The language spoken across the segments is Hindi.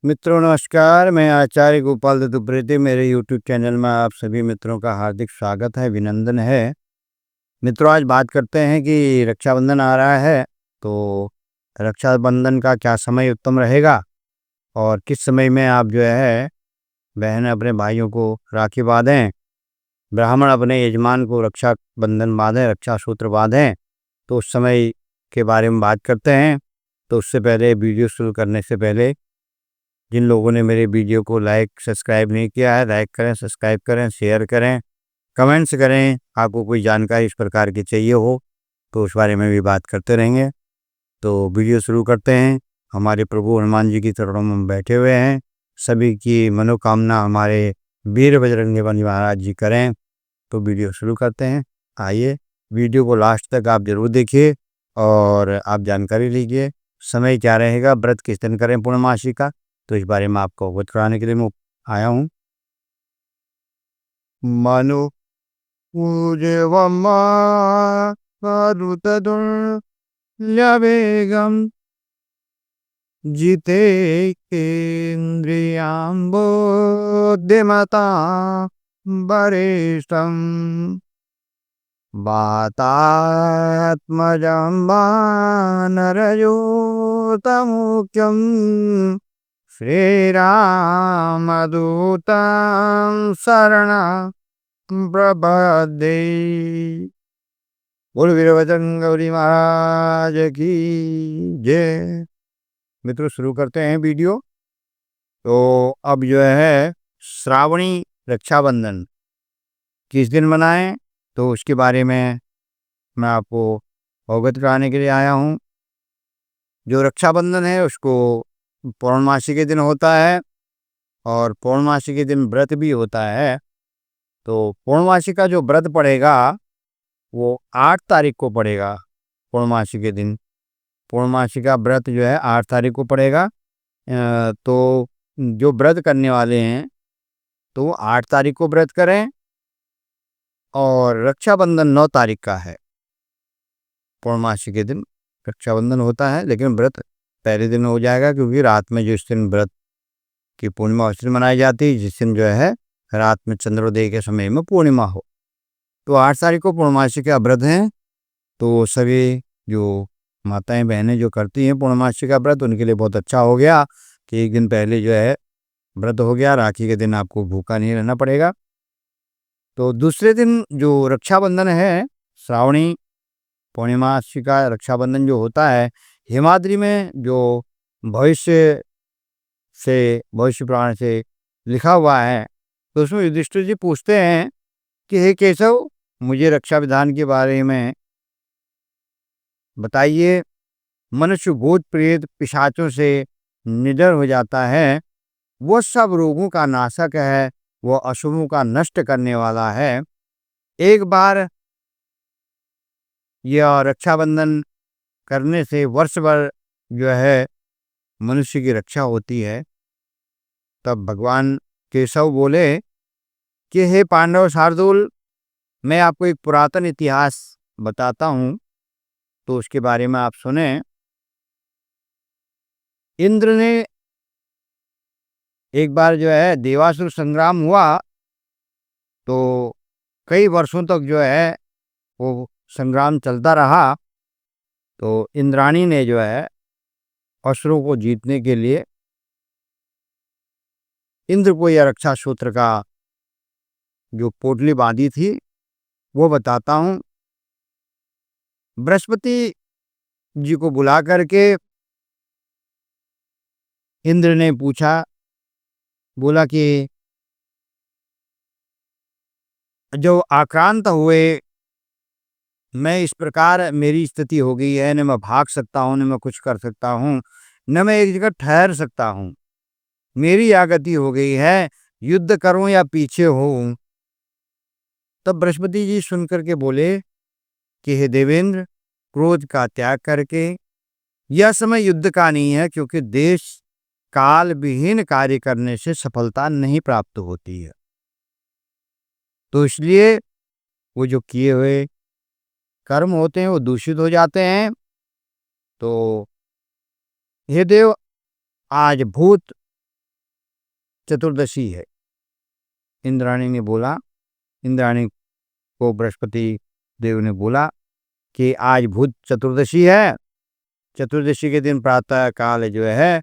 मित्रों नमस्कार, मैं आचार्य गोपाल दत्त उप्रेती मेरे यूट्यूब चैनल में आप सभी मित्रों का हार्दिक स्वागत है, अभिनंदन है। मित्रों आज बात करते हैं कि रक्षाबंधन आ रहा है, तो रक्षाबंधन का क्या समय उत्तम रहेगा और किस समय में आप जो है बहन अपने भाइयों को राखी बाँधें, ब्राह्मण अपने यजमान को रक्षाबंधन बाँधें, रक्षा सूत्र बाँधें, तो उस समय के बारे में बात करते हैं। तो उससे पहले वीडियो शुरू करने से पहले जिन लोगों ने मेरे वीडियो को लाइक सब्सक्राइब नहीं किया है, लाइक करें, सब्सक्राइब करें, शेयर करें, कमेंट्स करें। आपको कोई जानकारी इस प्रकार की चाहिए हो तो उस बारे में भी बात करते रहेंगे। तो वीडियो शुरू करते हैं। हमारे प्रभु हनुमान जी की चरणों में हम बैठे हुए हैं। सभी की मनोकामना हमारे वीर बजरंगी बली महाराज जी करें। तो वीडियो शुरू करते हैं। आइए वीडियो को लास्ट तक आप ज़रूर देखिए और आप जानकारी लीजिए समय क्या रहेगा, व्रत किस दिन करें पूर्णमासी का, तो इस बारे में आपको अवगत कराने के लिए मैं आया हूँ। मनु पूजवमा वेगम जिते इंद्रियाम्बोद्यमता वरिष्ठम वातात्मजं वानरयूतमुख्यं श्रीरामदूतं शरणं प्रपद्ये। बोल वीरभद्र गौरी महाराज की जय। मित्रों शुरू करते हैं वीडियो। तो अब जो है श्रावणी रक्षाबंधन किस दिन मनाएं, तो उसके बारे में मैं आपको अवगत कराने के लिए आया हूँ। जो रक्षाबंधन है उसको पौर्णमासी के दिन होता है और पौर्णमासी के दिन व्रत भी होता है। तो पौर्णमासी का जो व्रत पड़ेगा वो 8 तारीख को पड़ेगा। पौर्णमासी के दिन पौर्णमासी का व्रत जो है 8 तारीख को पड़ेगा। तो जो व्रत करने वाले हैं तो 8 तारीख को व्रत करें और रक्षाबंधन 9 तारीख का है। पौर्णमासी के दिन रक्षाबंधन होता है, लेकिन व्रत पहले दिन हो जाएगा क्योंकि रात में जिस दिन व्रत की पूर्णिमा उस दिन मनाई जाती है, जिस दिन जो है रात में चंद्रोदय के समय में पूर्णिमा हो। तो 8 तारीख को पूर्णमासी का व्रत है। तो सभी जो माताएं बहनें जो करती हैं पूर्णमासी का व्रत, उनके लिए बहुत अच्छा हो गया कि एक दिन पहले जो है व्रत हो गया, राखी के दिन आपको भूखा नहीं रहना पड़ेगा। तो दूसरे दिन जो रक्षाबंधन है, श्रावणी पूर्णिमासी का रक्षाबंधन जो होता है, हिमाद्री में जो भविष्य पुराण से लिखा हुआ है, तो उसमें युधिष्ठिर जी पूछते हैं कि हे केशव, मुझे रक्षा विधान के बारे में बताइए। मनुष्य भूत प्रेत पिशाचों से निडर हो जाता है, वो सब रोगों का नाशक है, वो अशुभों का नष्ट करने वाला है। एक बार यह रक्षाबंधन करने से वर्ष भर जो है मनुष्य की रक्षा होती है। तब भगवान केशव बोले कि हे पांडव शार्दूल, मैं आपको एक पुरातन इतिहास बताता हूँ, तो उसके बारे में आप सुने। इंद्र ने एक बार जो है देवासुर संग्राम हुआ, तो कई वर्षों तक जो है वो संग्राम चलता रहा। तो इंद्राणी ने जो है असुरों को जीतने के लिए इंद्र को यह रक्षा सूत्र का जो पोटली बांधी थी वो बताता हूँ। बृहस्पति जी को बुला करके इंद्र ने पूछा, बोला कि जो आक्रांत हुए, मैं इस प्रकार मेरी स्थिति हो गई है, न मैं भाग सकता हूँ, न मैं कुछ कर सकता हूँ, न मैं एक जगह ठहर सकता हूँ। मेरी यह गति हो गई है, युद्ध करूं या पीछे हूं। तब बृहस्पति जी सुन करके बोले कि हे देवेंद्र, क्रोध का त्याग करके, यह समय युद्ध का नहीं है, क्योंकि देश काल विहीन कार्य करने से सफलता नहीं प्राप्त होती है। तो इसलिए वो जो किए हुए कर्म होते हैं वो दूषित हो जाते हैं। तो हे देव, आज भूत चतुर्दशी है। इंद्राणी ने बोला, इंद्राणी को बृहस्पति देव ने बोला कि आज भूत चतुर्दशी है, चतुर्दशी के दिन प्रातः काल जो है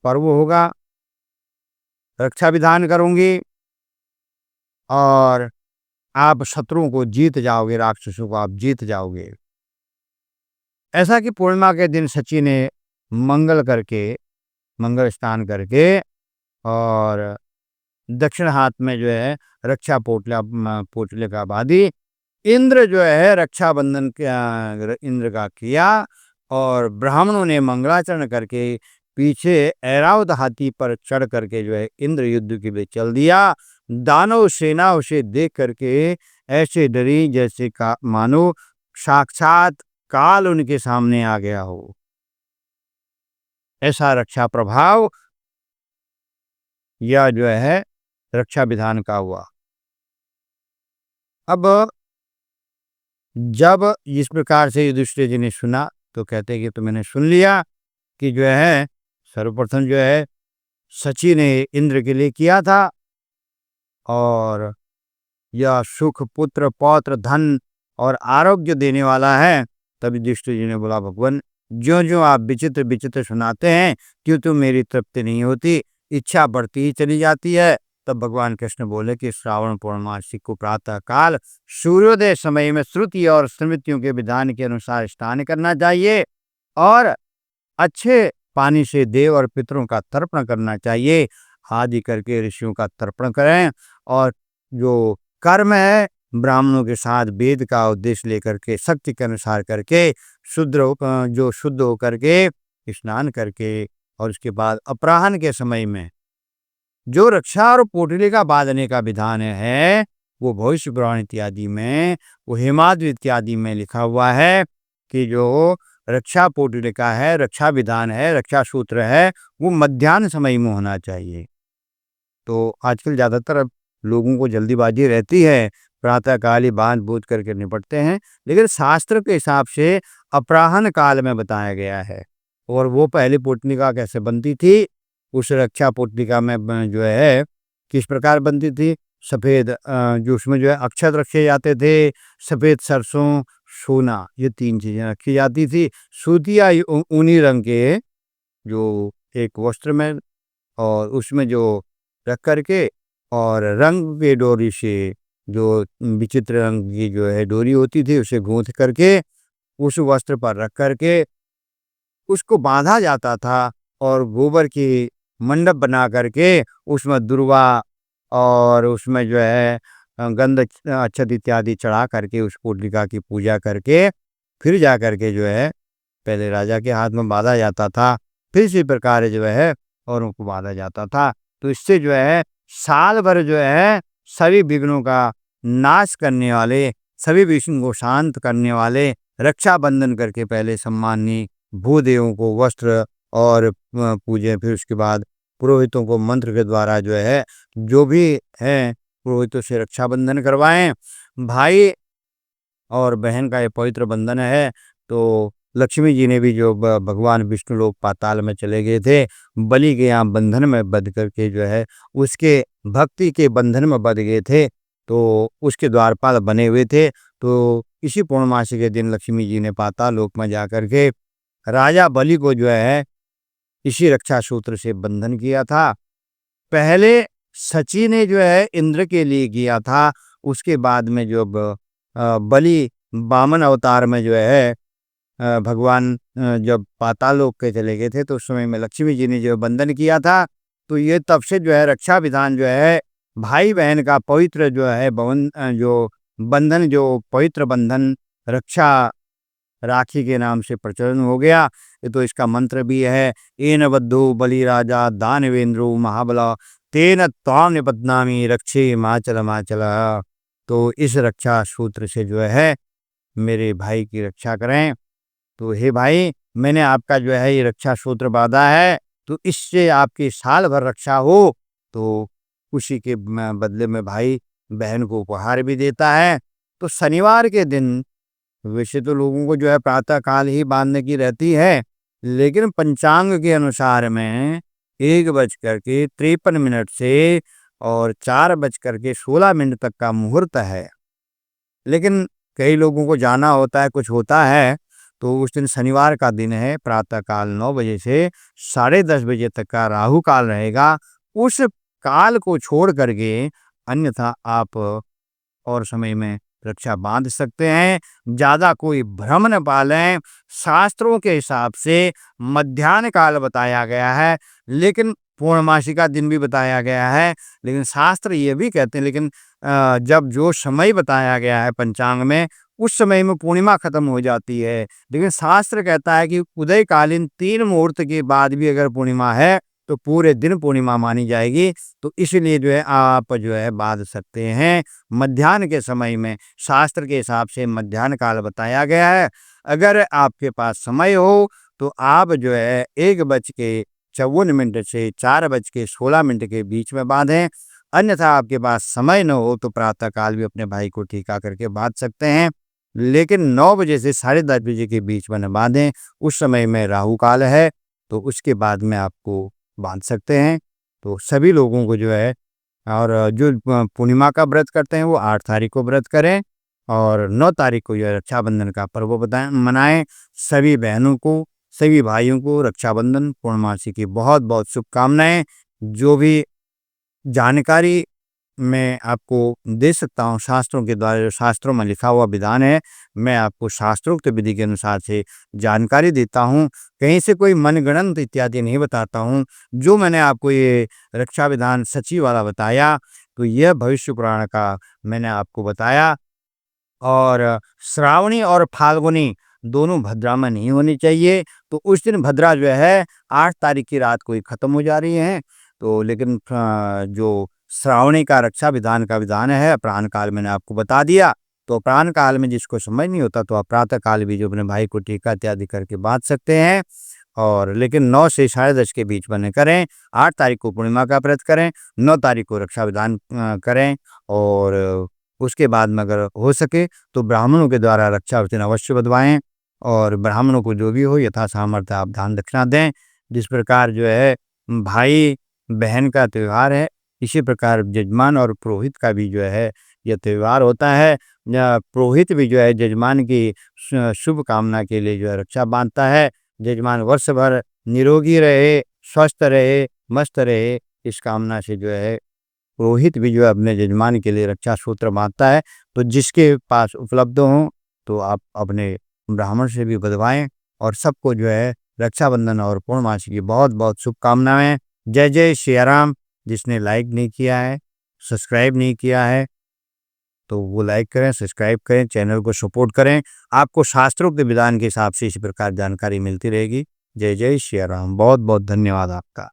पर्व होगा, रक्षा विधान करूंगी और आप शत्रुओं को जीत जाओगे, राक्षसों को आप जीत जाओगे। ऐसा कि पूर्णिमा के दिन सची ने मंगल स्नान करके और दक्षिण हाथ में जो है रक्षा पोटले का बांधी, इंद्र जो है रक्षाबंधन इंद्र का किया और ब्राह्मणों ने मंगलाचरण करके पीछे ऐरावत हाथी पर चढ़ करके जो है इंद्र युद्ध के लिए चल दिया। दानव सेना उसे देख करके ऐसे डरी जैसे का मानो साक्षात काल उनके सामने आ गया हो। ऐसा रक्षा प्रभाव यह जो है रक्षा विधान का हुआ। अब जब इस प्रकार से युधिष्ठिर जी ने सुना तो कहते कि तो मैंने सुन लिया कि जो है सर्वप्रथम जो है सची ने इंद्र के लिए किया था और यह सुख, पुत्र, पौत्र, धन और आरोग्य देने वाला है। तब युधिष्ठिर जी ने बोला, भगवान ज्यों ज्यों आप विचित्र विचित्र सुनाते हैं क्यों तो मेरी तृप्ति नहीं होती, इच्छा बढ़ती ही चली जाती है। तब भगवान कृष्ण बोले कि श्रावण पूर्णमासी को प्रातः काल सूर्योदय समय में श्रुति और स्मृतियों के विधान के अनुसार स्नान करना चाहिए और अच्छे पानी से देव और पितरों का तर्पण करना चाहिए। आदि करके ऋषियों का तर्पण करें और जो कर्म है ब्राह्मणों के साथ वेद का उद्देश्य लेकर के शक्ति के अनुसार करके शुद्ध होकर के स्नान करके और उसके बाद अपराह्न के समय में जो रक्षा और पोटली का बांधने का विधान है वो भविष्य पुराण इत्यादि में, वो हेमाद्रि इत्यादि में लिखा हुआ है कि जो रक्षा पोटली का है, रक्षा विधान है, रक्षा सूत्र है, वो मध्याह्न समय में होना चाहिए। तो आजकल ज़्यादातर लोगों को जल्दीबाजी रहती है, प्रातः काल ही बांध बूझ करके निपटते हैं, लेकिन शास्त्र के हिसाब से अपराह्न काल में बताया गया है। और वो पहली पोटलिका कैसे बनती थी, उस रक्षा पोटलिका में जो है किस प्रकार बनती थी, सफ़ेद जो उसमें जो है अक्षत रखे जाते थे, सफ़ेद सरसों, सोना, ये 3 चीज़ें रखी जाती थी। सूती या ऊनी रंग के जो एक वस्त्र में और उसमें जो रख करके और रंग के डोरी से जो विचित्र रंग की जो है डोरी होती थी उसे गूंथ करके उस वस्त्र पर रख करके उसको बांधा जाता था और गोबर की मंडप बना करके उसमें दुर्वा और उसमें जो है गंध अक्षत इत्यादि चढ़ा करके उस पोटलिका की पूजा करके फिर जा करके जो है पहले राजा के हाथ में बांधा जाता था, फिर इसी प्रकार जो है औरों को बांधा जाता था। तो इससे जो है साल भर जो है सभी विघ्नों का नाश करने वाले, सभी विघ्नों को शांत करने वाले रक्षाबंधन करके पहले सम्माननीय भूदेवों को वस्त्र और पूजे, फिर उसके बाद पुरोहितों को मंत्र के द्वारा जो है जो भी है पुरोहितों से रक्षाबंधन करवाएं। भाई और बहन का ये पवित्र बंधन है। तो लक्ष्मी जी ने भी जो भगवान विष्णु लोग पाताल में चले गए थे, बलि के यहाँ बंधन में बंध करके जो है उसके भक्ति के बंधन में बंध गए थे, तो उसके द्वारपाल बने हुए थे। तो इसी पूर्णमासी के दिन लक्ष्मी जी ने पाताल लोक में जा करके राजा बलि को जो है इसी रक्षा सूत्र से बंधन किया था। पहले सची ने जो है इंद्र के लिए किया था, उसके बाद में जो बलि वामन अवतार में जो है भगवान जब पाताल लोक के चले गए थे तो उस समय में लक्ष्मी जी ने जो बंधन किया था। तो ये तब से जो है रक्षा विधान जो है भाई बहन का पवित्र जो है जो बंधन, जो पवित्र बंधन रक्षा राखी के नाम से प्रचलन हो गया। ये तो इसका मंत्र भी है, एन बद्धो बलि राजा दानवेंद्रो महाबला तेन त्वाम निपद्नामी रक्षे माचल माचल। तो इस रक्षा सूत्र से जो है मेरे भाई की रक्षा करें। तो हे भाई, मैंने आपका जो है ये रक्षा सूत्र बांधा है, तो इससे आपकी साल भर रक्षा हो। तो उसी के बदले में भाई बहन को उपहार भी देता है। तो शनिवार के दिन वैसे तो लोगों को जो है प्रातः काल ही बांधने की रहती है, लेकिन पंचांग के अनुसार में 1:53 से और 4:16 तक का मुहूर्त है। लेकिन कई लोगों को जाना होता है, कुछ होता है, तो उस दिन शनिवार का दिन है, प्रातः काल 9 बजे से साढ़े 10 बजे तक का राहु काल रहेगा। उस काल को छोड़ कर के अन्यथा आप और समय में रक्षा बांध सकते हैं। ज़्यादा कोई भ्रम न पालें। शास्त्रों के हिसाब से मध्याह्न काल बताया गया है, लेकिन पूर्णमासी का दिन भी बताया गया है। लेकिन शास्त्र ये भी कहते हैं, लेकिन जब जो समय बताया गया है पंचांग में, उस समय में पूर्णिमा खत्म हो जाती है। लेकिन शास्त्र कहता है कि उदयकालीन 3 मुहूर्त के बाद भी अगर पूर्णिमा है, तो पूरे दिन पूर्णिमा मानी जाएगी। तो इसलिए जो है आप जो है बाँध सकते हैं। मध्याह्न के समय में शास्त्र के हिसाब से मध्याह्न काल बताया गया है। अगर आपके पास समय हो तो आप जो है 1:54 से 4:16 के बीच में बाँधें। अन्यथा आपके पास समय न हो तो प्रातः काल भी अपने भाई को टीका करके बाँध सकते हैं। लेकिन 9 बजे से साढ़े 10 बजे के बीच में न बाँधें। उस समय में राहु काल है, तो उसके बाद में आपको बाँध सकते हैं। तो सभी लोगों को जो है, और जो पूर्णिमा का व्रत करते हैं वो 8 तारीख को व्रत करें और 9 तारीख को जो है रक्षाबंधन का पर्व मनाएं। सभी बहनों को, सभी भाइयों को रक्षाबंधन पूर्णमासी की बहुत बहुत शुभकामनाएं। जो भी जानकारी मैं आपको दे सकता हूँ शास्त्रों के द्वारा, जो शास्त्रों में लिखा हुआ विधान है, मैं आपको शास्त्रोक्त विधि के अनुसार से जानकारी देता हूँ। कहीं से कोई मनगढ़ंत इत्यादि नहीं बताता हूँ। जो मैंने आपको ये रक्षा विधान सची वाला बताया, तो यह भविष्य पुराण का मैंने आपको बताया। और श्रावणी और फाल्गुनी दोनों भद्रा में नहीं होनी चाहिए। तो उस दिन भद्रा जो है 8 तारीख की रात को ही खत्म हो जा रही है। तो लेकिन जो श्रावणी का रक्षा विधान का विधान है, अपराह्न काल मैंने आपको बता दिया। तो अपराह्न काल में जिसको समझ नहीं होता, तो आप प्रातः काल भी जो अपने भाई को टीका इत्यादि करके बाँध सकते हैं। और लेकिन 9 से साढ़े 10 के बीच में करें। 8 तारीख को पूर्णिमा का व्रत करें, 9 तारीख को रक्षा विधान करें। और उसके बाद में अगर हो सके तो ब्राह्मणों के द्वारा रक्षावचन अवश्य बंधवाएँ। और ब्राह्मणों को जो भी हो यथा सामर्थ्य आप दान दक्षिणा दें। जिस प्रकार जो है भाई बहन का त्यौहार है, इसी प्रकार जजमान और पुरोहित का भी जो है यह त्यौहार होता है। पुरोहित भी जो है जजमान की शुभ कामना के लिए जो है रक्षा बांधता है। जजमान वर्ष भर निरोगी रहे, स्वस्थ रहे, मस्त रहे, इस कामना से जो है पुरोहित भी जो है अपने जजमान के लिए रक्षा सूत्र बांधता है। तो जिसके पास उपलब्ध हो तो आप अपने ब्राह्मण से भी बंधवाएं। और सबको जो है रक्षाबंधन और पूर्णमासी की बहुत बहुत शुभकामनाएं। जय जय श्री राम। जिसने लाइक नहीं किया है, सब्सक्राइब नहीं किया है, तो वो लाइक करें, सब्सक्राइब करें, चैनल को सपोर्ट करें। आपको शास्त्रों के विधान के हिसाब से इसी प्रकार जानकारी मिलती रहेगी। जय जय श्री राम। बहुत बहुत धन्यवाद आपका।